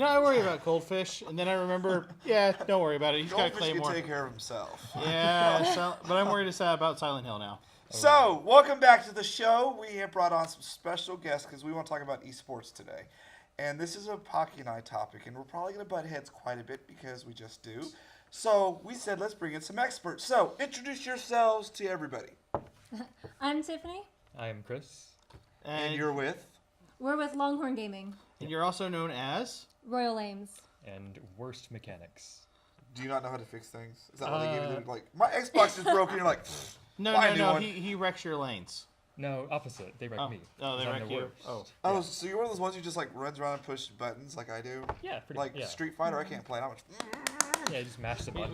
No, I worry about Goldfish, and then I remember, don't worry about it. He's got Goldfish Claymore. can take care of himself. Yeah, but I'm worried about Silent Hill now. So, welcome back to the show. We have brought on some special guests because we want to talk about esports today. And this is a Pocky and I topic, and we're probably going to butt heads quite a bit because we just do. So, we said let's bring in some experts. So, introduce yourselves to everybody. I'm Tiffany. I'm Chris. And you're with? We're with Longhorn Gaming. And you're also known as? Royal Ames. And Worst Mechanics. Do you not know how to fix things? Is that what they gave you? Like, my Xbox is broken. You're like, No. He wrecks your lanes. No, opposite. They wreck me. Oh, they wreck you. Worst. Oh, so you're one of those ones who just like runs around and pushes buttons like I do? Yeah, pretty Like yeah. Street Fighter, I can't play it. I'm much. Yeah, just mash the buttons.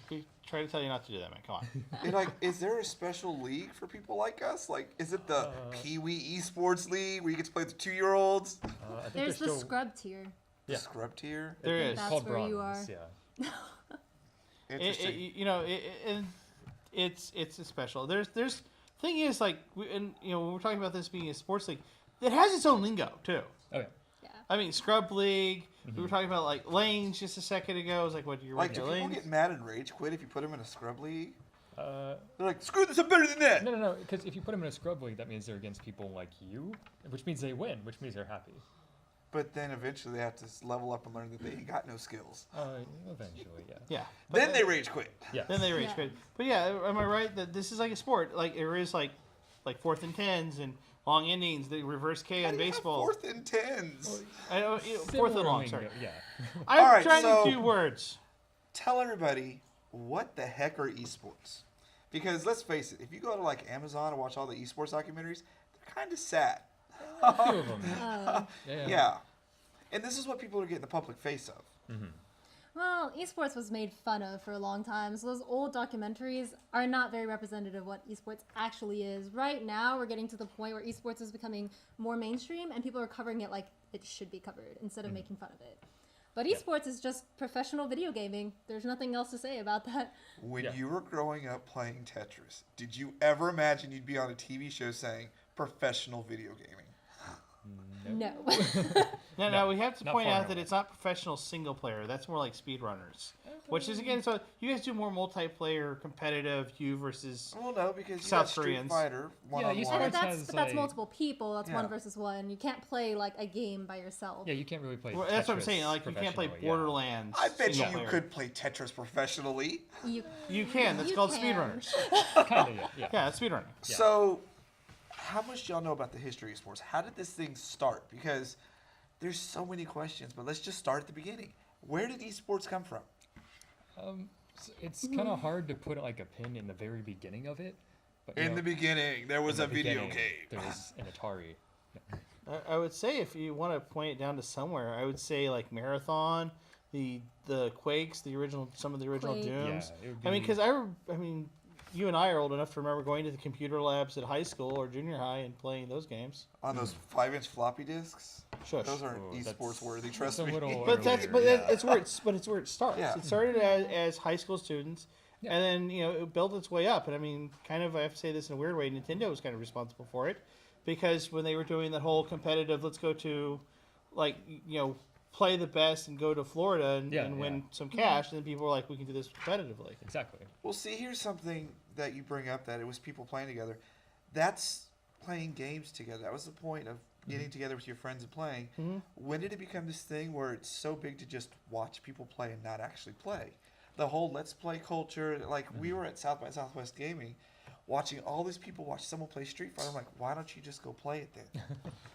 We try to tell you not to do that, man. Come on. And like, is there a special league for people like us? Like, is it the Pee Wee Esports League where you get to play with the 2-year-olds? I think There's the still... scrub tier. The Yeah. scrub tier? There is. That's called where bronze, you are. Yeah. Interesting. It's a special. There's thing is like, when we're talking about this being a sports league, it has its own lingo too. Okay. Yeah. I mean, scrub league. We were talking about like lanes just a second ago. It was like, what you're Like, do lanes? people get mad and rage quit if you put them in a scrub league? Uh, They're like, screw this, I'm better than that! no, because if you put them in a scrub league, that means they're against people like you, which means they win, which means they're happy. But then eventually they have to level up and learn that they ain't got no skills. Eventually, yeah. Yeah. Then they rage quit. Yes. Then they rage Yeah. quit. But yeah, am I right that this is like a sport? Like there is like 4th and 10s and long innings, the reverse K on baseball. 4th and 10s. I know, 4th and long. Sorry. Yeah. I'm All right, trying so- to do words. Tell everybody, what the heck are esports? Because let's face it, if you go to like Amazon and watch all the esports documentaries, they're kind of sad. A few of them. Yeah. And this is what people are getting the public face of. Well, esports was made fun of for a long time, so those old documentaries are not very representative of what esports actually is. Right now, we're getting to the point where esports is becoming more mainstream, and people are covering it like it should be covered instead of making fun of it. But esports is just professional video gaming. There's nothing else to say about that. When you were growing up playing Tetris, did you ever imagine you'd be on a TV show saying professional video gaming? No. No, we have to not point far out that away. it's not professional single player. That's more like speedrunners. Which is, again, so you guys do more multiplayer, competitive, you versus... Well, no, because you South got Street Koreans. Fighter Yeah, one-on-one. you And Esports that's, has, but that's like- multiple people. That's Yeah. 1 versus 1. You can't play like a game by yourself. Yeah, you can't really play Well, that's what I'm Tetris saying. Like, you can't play professionally, yeah. Borderlands. I bet you single player. could play Tetris professionally. You can. That's You called can. speedrunners. Kind of, yeah. Yeah, that's speedrunning. Yeah. So, how much do y'all know about the history of sports? How did this thing start? Because there's so many questions, but let's just start at the beginning. Where did esports come from? So it's kind of hard to put like a pin in the very beginning of it. But, you In know, the beginning, there was in a the video beginning, game. There was an Atari. I would say if you want to point it down to somewhere, I would say like Marathon, the Quakes, some of the original Quake. Dooms. Yeah, it would I mean, be- because I mean, you and I are old enough to remember going to the computer labs at high school or junior high and playing those games. On those 5-inch floppy disks? Shush. Those aren't Oh, esports worthy, that's trust a me. little But earlier, it's where it starts. Yeah. It started as high school students, Yeah. and then it built its way up. And I mean, kind of, I have to say this in a weird way, Nintendo was kind of responsible for it, because when they were doing that whole competitive, let's go to, like, play the best and go to Florida and win some cash, and then people were like, we can do this competitively. Exactly. Well, see, here's something that you bring up, that it was people playing together. That's playing games together. That was the point of getting together with your friends and playing. When did it become this thing where it's so big to just watch people play and not actually play? The whole let's play culture, like we were at South by Southwest Gaming watching all these people watch someone play Street Fighter. I'm like, why don't you just go play it then?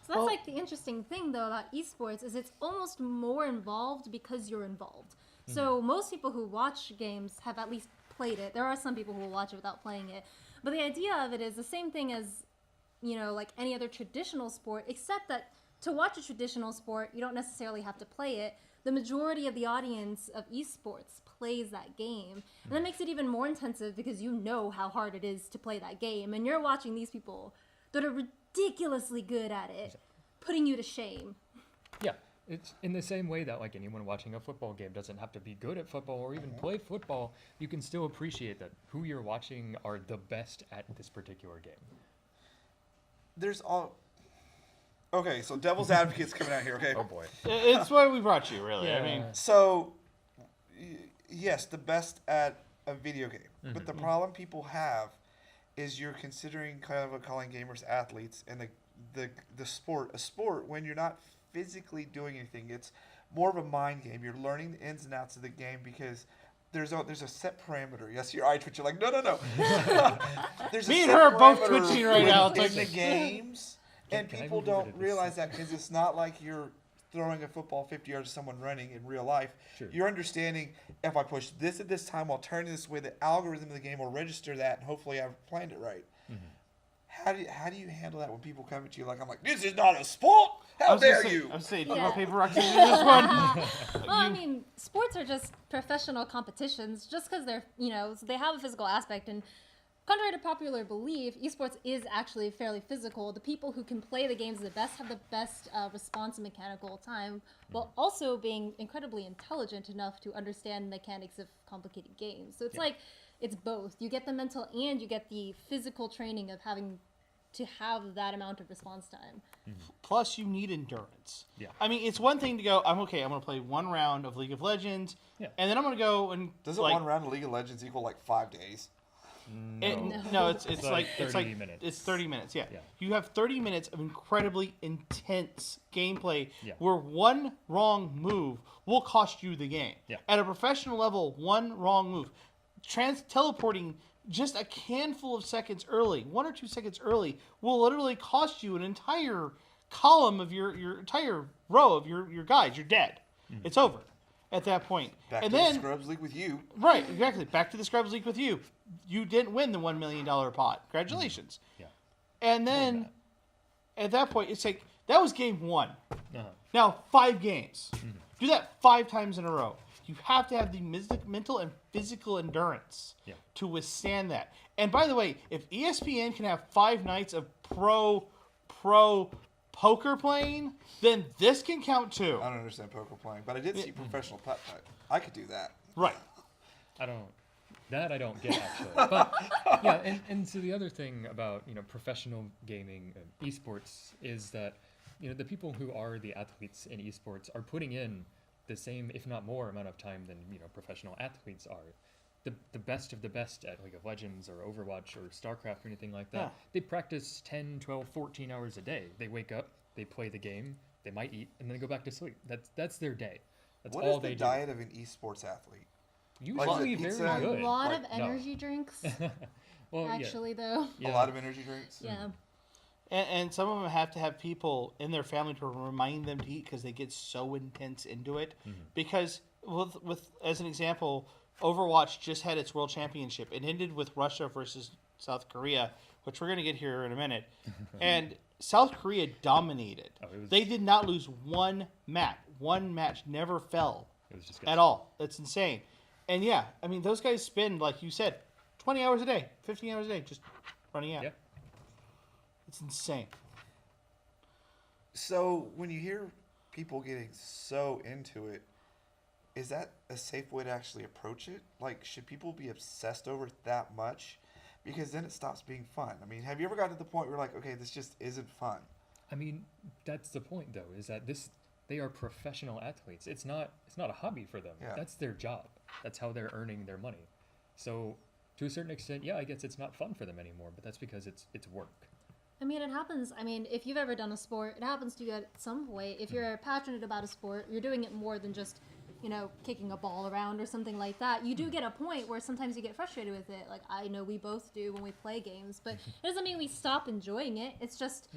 So that's like the interesting thing though about esports is it's almost more involved because you're involved. So most people who watch games have at least played it. There are some people who will watch it without playing it. But the idea of it is the same thing as, like any other traditional sport, except that to watch a traditional sport, you don't necessarily have to play it. The majority of the audience of esports plays that game. And that makes it even more intensive because you know how hard it is to play that game. And you're watching these people that are ridiculously good at it, putting you to shame. Yeah. It's in the same way that like anyone watching a football game doesn't have to be good at football or even play football. You can still appreciate that who you're watching are the best at this particular game. There's all... Okay, so devil's advocate's coming out here. Okay. Oh boy. It's why we brought you, really. I mean, So, yes, the best at a video game. But the problem people have is you're considering kind of calling gamers athletes, and the sport a sport when you're not physically doing anything. It's more of a mind game. You're learning the ins and outs of the game because there's a set parameter. Yes, your eye twitch. You're like, no. There's Me a and set her are both parameter twitching right now. It's in like- the games, and Can I people move over to don't this realize that because it's not like you're throwing a football 50 yards to someone running in real life. Sure. You're understanding if I push this at this time while turning this way, the algorithm of the game will register that, and hopefully I've planned it right. How do you handle that when people come at you like, I'm like, this is not a sport? How dare you? I was saying, Yeah. paper, rock, scissors, this one. Well, I mean, sports are just professional competitions. Just because they're, so they have a physical aspect. And contrary to popular belief, esports is actually fairly physical. The people who can play the games the best have the best response and mechanical time, while also being incredibly intelligent enough to understand the mechanics of complicated games. So it's like, it's both. You get the mental and you get the physical training of having to have that amount of response time. Plus, you need endurance. Yeah. I mean, it's one thing to go, I'm going to play one round of League of Legends, Yeah. and then I'm going to go and Doesn't one round of League of Legends equal like 5 days? No, it's like 30 minutes. It's 30 minutes. Yeah. Yeah. You have 30 minutes of incredibly intense gameplay Yeah. where one wrong move will cost you the game. Yeah. At a professional level, one wrong move, teleporting just a handful of seconds early, 1 or 2 seconds early, will literally cost you an entire column of your entire row of your guys. You're dead. It's over at that point. Back and to then the Scrubs League with you. right, exactly. Back to the Scrubs League with you. You didn't win the $1 million pot. Congratulations. Yeah. And then at that point, it's like that was game one. Uh-huh. Now 5 games. Do that 5 times in a row. You have to have the mental and physical endurance to withstand that. And by the way, if ESPN can have 5 nights of pro poker playing, then this can count too. I don't understand poker playing, but I did see professional putt-putt. I could do that. Right. I don't get actually. But yeah, and so the other thing about professional gaming and esports is that the people who are the athletes in esports are putting in the same, if not more, amount of time than professional athletes are. The best of the best at League of Legends or Overwatch or StarCraft or anything like that, Yeah. they practice 10, 12, 14 hours a day. They wake up, they play the game, they might eat, and then go back to sleep. That's their day. That's What all is the they diet of an esports athlete? do. Like, Usually is it very pizza? good. A lot Like, of energy drinks, Well, actually, though. yeah. A lot of energy drinks? Yeah. And some of them have to have people in their family to remind them to eat because they get so intense into it. Because with as an example, Overwatch just had its World Championship. It ended with Russia versus South Korea, which we're going to get here in a minute. And South Korea dominated. They did not lose one match. One match never fell It was just at all. That's insane. And yeah, I mean, those guys spend, like you said, 20 hours a day, 15 hours a day just running out. Yeah. It's insane. So when you hear people getting so into it, is that a safe way to actually approach it? Like, should people be obsessed over it that much? Because then it stops being fun. I mean, have you ever gotten to the point where you're like, okay, this just isn't fun? I mean, that's the point, though, is that they are professional athletes. It's not a hobby for them. Yeah. That's their job. That's how they're earning their money. So, to a certain extent, yeah, I guess it's not fun for them anymore, but that's because it's work. I mean, it happens. I mean, if you've ever done a sport, it happens to you at some point. If you're passionate about a sport, you're doing it more than just, kicking a ball around or something like that. You do get a point where sometimes you get frustrated with it. Like, I know we both do when we play games, but it doesn't mean we stop enjoying it. It's just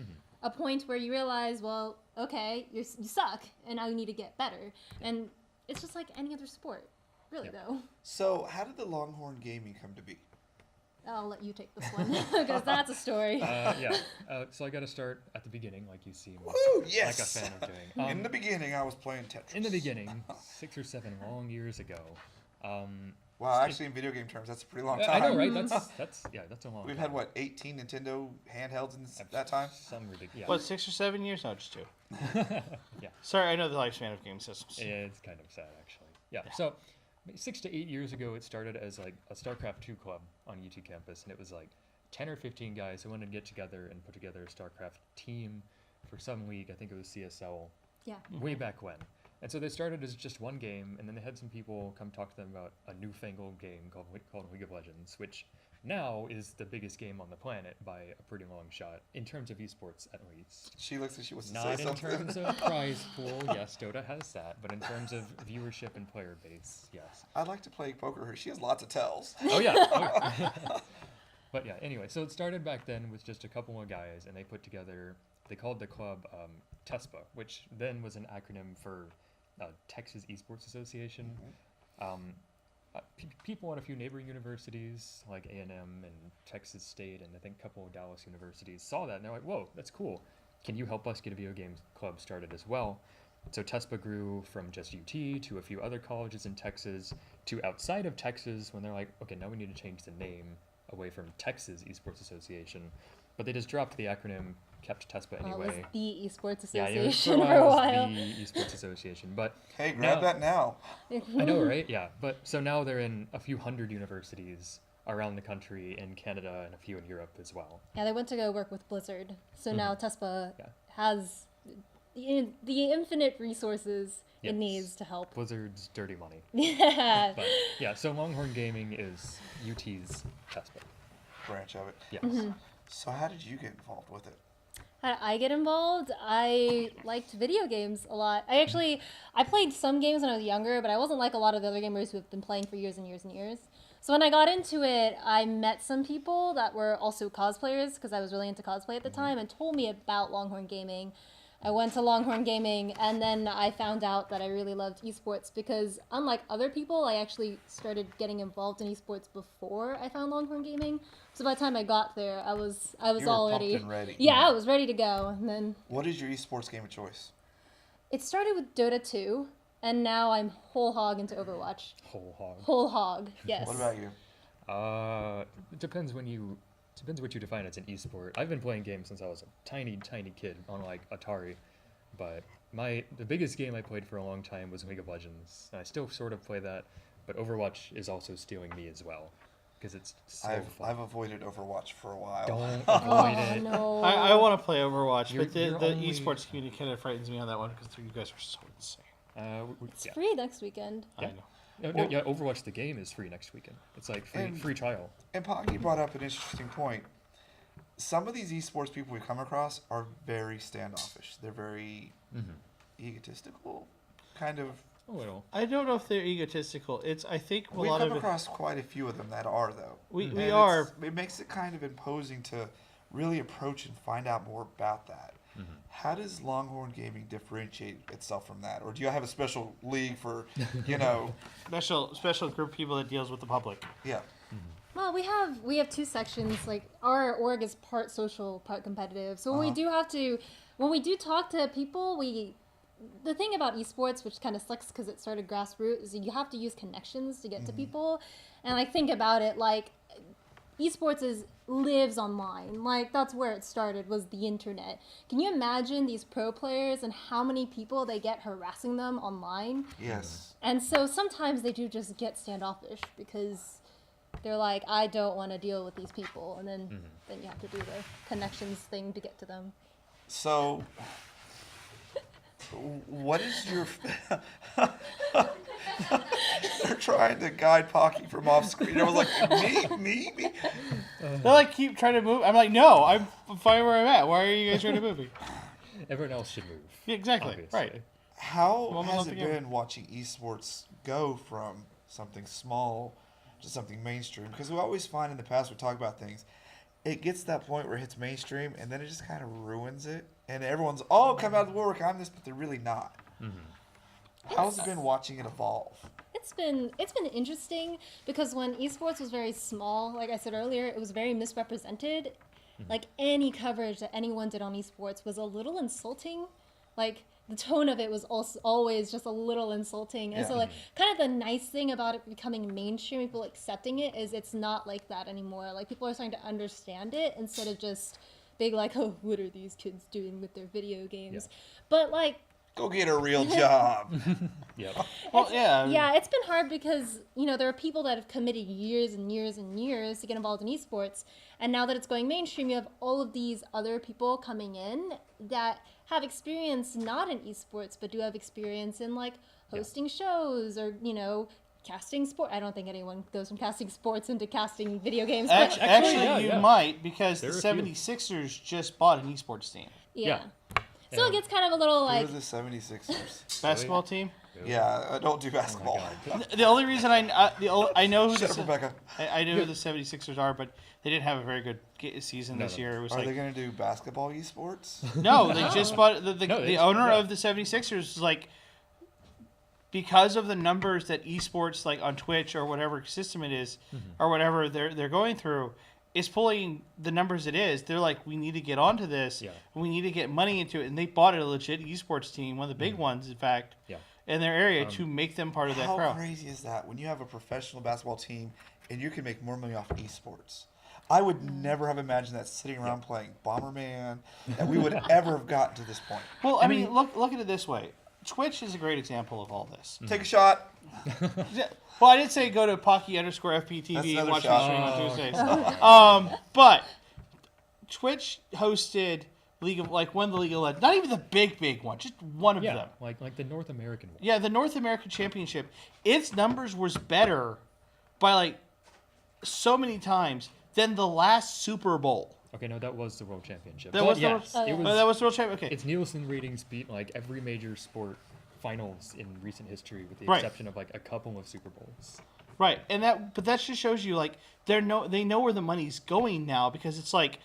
a point where you realize, well, okay, you suck, and now you need to get better. And it's just like any other sport, really, though. So how did the Longhorn Gaming come to be? I'll let you take this one, because that's a story. So I got to start at the beginning, like you seem Woo, like yes! a fan of doing. In the beginning, I was playing Tetris. In the beginning, 6 or 7 long years ago. Wow, actually, in video game terms, that's a pretty long I time. know, right? That's a long. We've time. had, what, 18 Nintendo handhelds in that time? Some ridiculous. Yeah. What, 6 or 7 years? No, just 2. Yeah. Sorry, I know the lifespan of game systems. It's kind of sad, actually. Yeah. So, 6 to 8 years ago, it started as like a StarCraft 2 club on UT campus, and it was like 10 or 15 guys who wanted to get together and put together a StarCraft team for some league. I think it was CSL. Yeah. Way back when. And so they started as just one game, and then they had some people come talk to them about a newfangled game called League of Legends, which now is the biggest game on the planet by a pretty long shot, in terms of esports at least. She looks like she wants to Not say in something. terms of prize pool, yes, Dota has that, but in terms of viewership and player base, yes. I'd like to play poker. She has lots of tells. Oh yeah. But yeah, anyway, so it started back then with just a couple of guys, and they put together, they called the club TESPA, which then was an acronym for Texas Esports Association. People at a few neighboring universities like A&M and Texas State, and I think a couple of Dallas universities saw that, and they're like, whoa, that's cool. Can you help us get a video games club started as well? So TESPA grew from just UT to a few other colleges in Texas to outside of Texas, when they're like, okay, now we need to change the name away from Texas Esports Association. But they just dropped the acronym, kept TESPA Well, anyway. it was the Esports Yeah, Association for a while. The Esports Association, but Hey, grab that now. I know, right? Yeah, but so now they're in a few hundred universities around the country, in Canada, and a few in Europe as well. Yeah, they went to go work with Blizzard. So now TESPA Yeah. has the infinite resources Yes. it needs to help. Blizzard's dirty money. Yeah. But yeah, so Longhorn Gaming is UT's TESPA. Branch of it. Yes. So how did you get involved with it? How did I get involved? I liked video games a lot. I played some games when I was younger, but I wasn't like a lot of the other gamers who have been playing for years and years and years. So when I got into it, I met some people that were also cosplayers, because I was really into cosplay at the time, and told me about Longhorn Gaming. I went to Longhorn Gaming, and then I found out that I really loved esports, because unlike other people, I actually started getting involved in esports before I found Longhorn Gaming. So by the time I got there, I was You were already pumped and ready. Yeah, I was ready to go. And then What is your esports game of choice? it started with Dota 2, and now I'm whole hog into Overwatch. Whole hog. Whole hog, yes. What about you? It depends what you define as an esport. I've been playing games since I was a tiny kid on like Atari, but the biggest game I played for a long time was League of Legends, and I still sort of play that, but Overwatch is also stealing me as well, because it's so I've fun. avoided Overwatch for a while. Don't Oh, avoid it. no. I want to play Overwatch, You're- but the you're only- esports community kind of frightens me on that one, because you guys are so insane. It's Yeah. free next weekend. Yeah. I know. Yeah, Overwatch the game is free next weekend. It's like free trial. And Pocky brought up an interesting point. Some of these esports people we come across are very standoffish. They're very egotistical, kind of. A little. I don't know if they're egotistical. I think a We've lot come of it, across quite a few of them that are, though. we And are. it makes it kind of imposing to really approach and find out more about that. How does Longhorn Gaming differentiate itself from that? Or do you have a special league for, Special group of people that deals with the public. yeah. Well, we have two sections. Like our org is part social, part competitive. So when we do talk to people, the thing about esports, which kind of sucks because it started grassroots, is you have to use connections to get to people. And I think about it like esports lives online. Like that's where it started, was the internet. Can you imagine these pro players and how many people they get harassing them online? Yes. And so sometimes they do just get standoffish because they're like, I don't want to deal with these people. And then you have to do the connections thing to get to them. So, what is your... They're trying to guide Pocky from off screen. I was like, me? They like keep trying to move. I'm like, no, I'm fine where I'm at. Why are you guys trying to move me? Everyone else should move. Yeah, exactly. Obviously. Right. How Well, has not it the game. been watching esports go from something small to something mainstream? Because we always find in the past we talk about things, it gets to that point where it hits mainstream and then it just kind of ruins it. And everyone's, come out of the woodwork, I'm this, but they're really not. How's it been watching it evolve? It's been interesting because when esports was very small, like I said earlier, it was very misrepresented. Like any coverage that anyone did on esports was a little insulting. Like the tone of it was also always just a little insulting. And so like kind of the nice thing about it becoming mainstream, people accepting it, is it's not like that anymore. Like people are starting to understand it instead of just being like, oh, what are these kids doing with their video games? But like Go get a real job. Yep. Well, yeah. Yeah, it's been hard because, there are people that have committed years and years and years to get involved in esports. And now that it's going mainstream, you have all of these other people coming in that have experience not in esports, but do have experience in like hosting shows or, casting sport. I don't think anyone goes from casting sports into casting video games. But Actually, you yeah. might, because There the are a few. 76ers just bought an esports team. yeah. Yeah. So it gets kind of a little Who are like, the 76ers? Basketball team. Yeah, I don't do Oh my basketball. God. The only reason I know who Shut up, the, Rebecca. I know who the 76ers are, but they didn't have a very good season No, this no. year. It was Are like they going to do basketball esports? no, they just bought the No, they owner yeah. of the 76ers is like, because of the numbers that esports like on Twitch or whatever system it is, or whatever they're going through, is pulling the numbers it is. They're like, we need to get onto this. Yeah. And we need to get money into it, and they bought a legit esports team, one of the big ones, in fact, Yeah. in their area to make them part of that How crowd. crazy is that when you have a professional basketball team and you can make more money off esports? I would never have imagined that sitting around playing Bomberman, that we would ever have gotten to this point. Well, I mean, look at it this way. Twitch is a great example of all this. Take a shot. Well, I did say go to Pocky_FPTV That's and another watch me shot. stream on Oh, Tuesdays. But Twitch hosted one of the League of Legends, not even the big one, just one of Yeah, them. like the North American one. Yeah, the North American Championship. Its numbers was better by like so many times than the last Super Bowl. Okay, no, that was the World Championship. That But was the yes, World- it Oh, was, But that was the World Championship. Okay. its Nielsen ratings beat like every major sport finals in recent history, with the Right. exception of like a couple of Super Bowls. Right, and that just shows you like they know where the money's going now, because it's like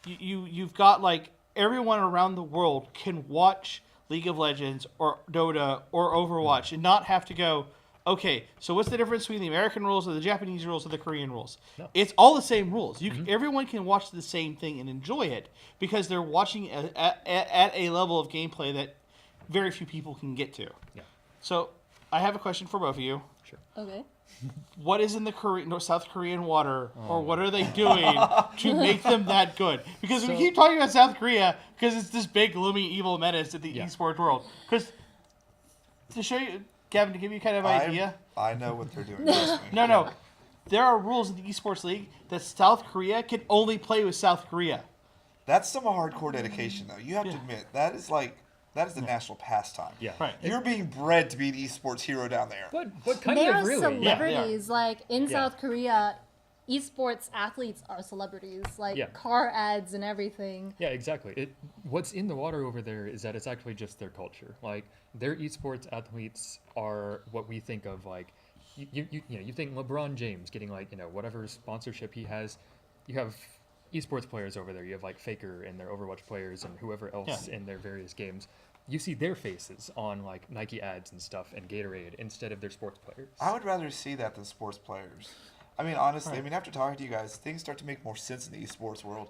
you've got like everyone around the world can watch League of Legends or Dota or Overwatch and not have to go, okay, so what's the difference between the American rules or the Japanese rules or the Korean rules? No. It's all the same rules. Everyone can watch the same thing and enjoy it because they're watching at a level of gameplay that very few people can get to. Yeah, So I have a question for both of you. sure. okay. What is in the South Korean water, or what are they doing to make them that good? Because we So- keep talking about South Korea because it's this big, gloomy, evil menace to the Yeah. esports world. Because to show you, Gavin, to give you kind of an idea. I know what they're doing. trust me. No. There are rules in the esports league that South Korea can only play with South Korea. That's some hardcore dedication, though. You have to admit, that is the national pastime. Yeah, Right. You're being bred to be an esports hero down there. But kind They of are really. Yeah, they are. celebrities. Like in Yeah. South Korea, esports athletes are celebrities. Like Yeah. car ads and everything. Yeah, exactly. What's in the water over there is that it's actually just their culture. Like their esports athletes are what we think of like you think LeBron James getting like whatever sponsorship he has. You have esports players over there. You have like Faker and their Overwatch players and whoever else in their various games. You see their faces on like Nike ads and stuff and Gatorade instead of their sports players. I would rather see that than sports players. I mean, honestly, after talking to you guys, things start to make more sense in the esports world,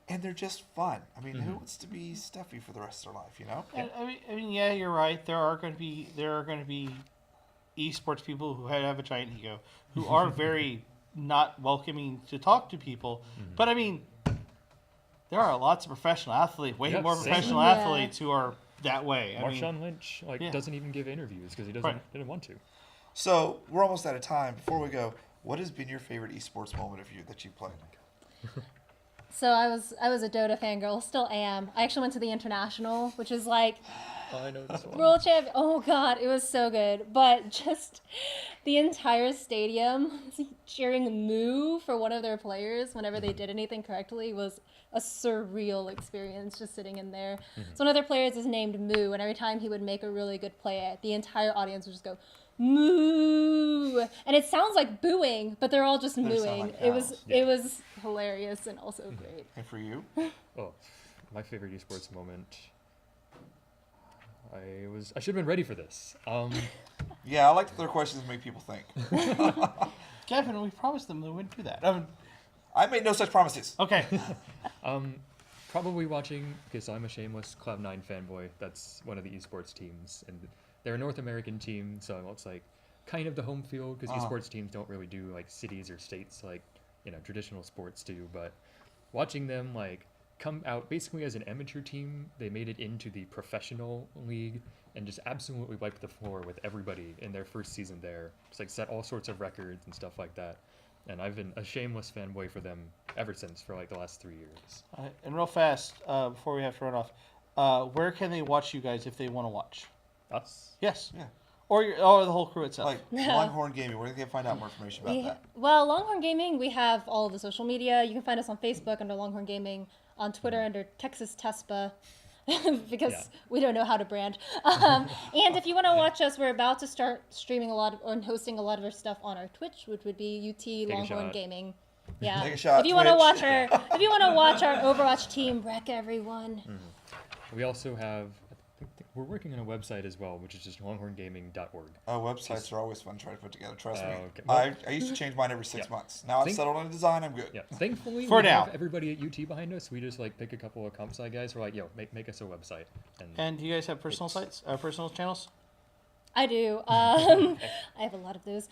and they're just fun. I mean, who wants to be stuffy for the rest of their life, you know? And, I mean, yeah, you're right. There are going to be esports people who have a giant ego, who are very not welcoming to talk to people. But I mean, there are lots of professional athletes, way Yeah, more same. professional Yeah. athletes who are that way. I mean, Marshawn Lynch yeah. doesn't even give interviews because he didn't want to. So we're almost out of time. Before we go, what has been your favorite esports moment of you that you've played? So I was a Dota fangirl, still am. I actually went to the international, which is like I know this one. world champ. Oh god, it was so good. But just the entire stadium cheering "moo" for one of their players whenever they did anything correctly was a surreal experience. Just sitting in there. So one of their players is named Moo, and every time he would make a really good play, the entire audience would just go "moo," and it sounds like booing, but they're all just sound mooing. like It was cows. it was hilarious and also great. And for you? Oh, my favorite esports moment. I should have been ready for this. Yeah, I like that their questions make people think. Gavin, we promised them that we wouldn't do that. I made no such promises. Okay. Probably watching, because I'm a shameless Cloud9 fanboy. That's one of the esports teams, and they're a North American team, so it's like kind of the home field because esports teams don't really do like cities or states like traditional sports do. But watching them like come out basically as an amateur team. They made it into the professional league and just absolutely wiped the floor with everybody in their first season there. Just like set all sorts of records and stuff like that. And I've been a shameless fanboy for them ever since, for like the last 3 years. And real fast, before we have to run off, where can they watch you guys if they want to watch? Us? Yes. Yeah. Or the whole crew itself. Like Longhorn Gaming, where can they find out more information about that? Well, Longhorn Gaming, we have all of the social media. You can find us on Facebook under Longhorn Gaming, on Twitter under Texas Tespa, because we don't know how to brand. And if you want to watch us, we're about to start streaming a lot and hosting a lot of our stuff on our Twitch, which would be UT Longhorn Gaming. Yeah. Take a shot, If you want to Twitch. watch our Overwatch team wreck everyone. We also have, we're working on a website as well, which is just longhorngaming.org. Oh, websites are always fun to try to put together. Trust me. Okay. Well, I used to change mine every 6 months. Now I've settled on a design. I'm good. Yeah, thankfully For we now. have everybody at UT behind us. We just like pick a couple of comp sci guys. We're like, yo, make us a website. And do you guys have personal sites, personal channels? I do. I have a lot of those.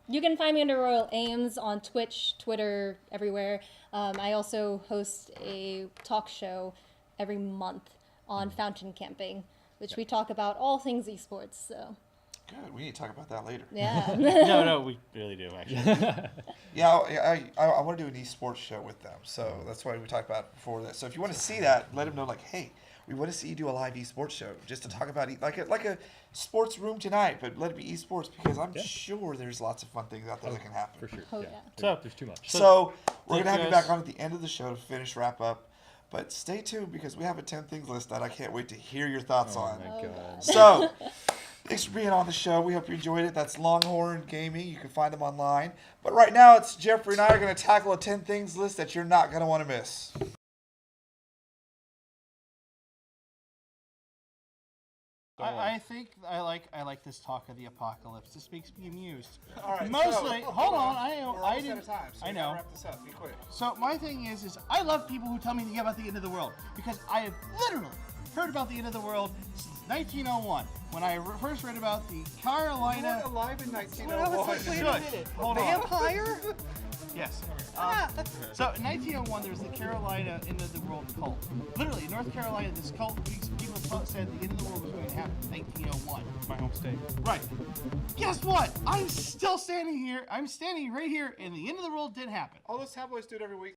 You can find me under Royal Ames on Twitch, Twitter, everywhere. I also host a talk show every month on Fountain Camping, which we talk about all things esports. So. Good. We need to talk about that later. Yeah. No, we really do actually. Yeah, I want to do an esports show with them. So that's why we talked about it before this. So if you want to see that, let them know, like, hey, we want to see you do a live esports show just to talk about like a sports room tonight, but let it be esports because I'm sure there's lots of fun things out there that can happen. For sure. Oh, yeah. yeah. There's too much. So we're thank going to have you you guys. back on at the end of the show to wrap up. But stay tuned because we have a 10 things list that I can't wait to hear your thoughts on. Oh my god. So, thanks for being on the show. We hope you enjoyed it. That's Longhorn Gaming. You can find them online. But right now, it's Jeffrey and I are going to tackle a 10 things list that you're not going to want to miss. I think I like this talk of the apocalypse. This makes me amused. All right. Mostly, hold on. We're I almost out didn't. of time, so I we gotta know. wrap this up. Be quick. So my thing is I love people who tell me about the end of the world because I have literally heard about the end of the world since 1901 when I first read about the Carolina. You weren't alive in Well, 1901. wait a minute. Hold on. Vampire? Yes. So in 1901, there was the Carolina end of the world cult. Literally, in North Carolina, this cult, these people said the end of the world was going to happen in 1901. My home state. Right. Guess what? I'm still standing here. I'm standing right here, and the end of the world did happen. All those tabloids do it every week.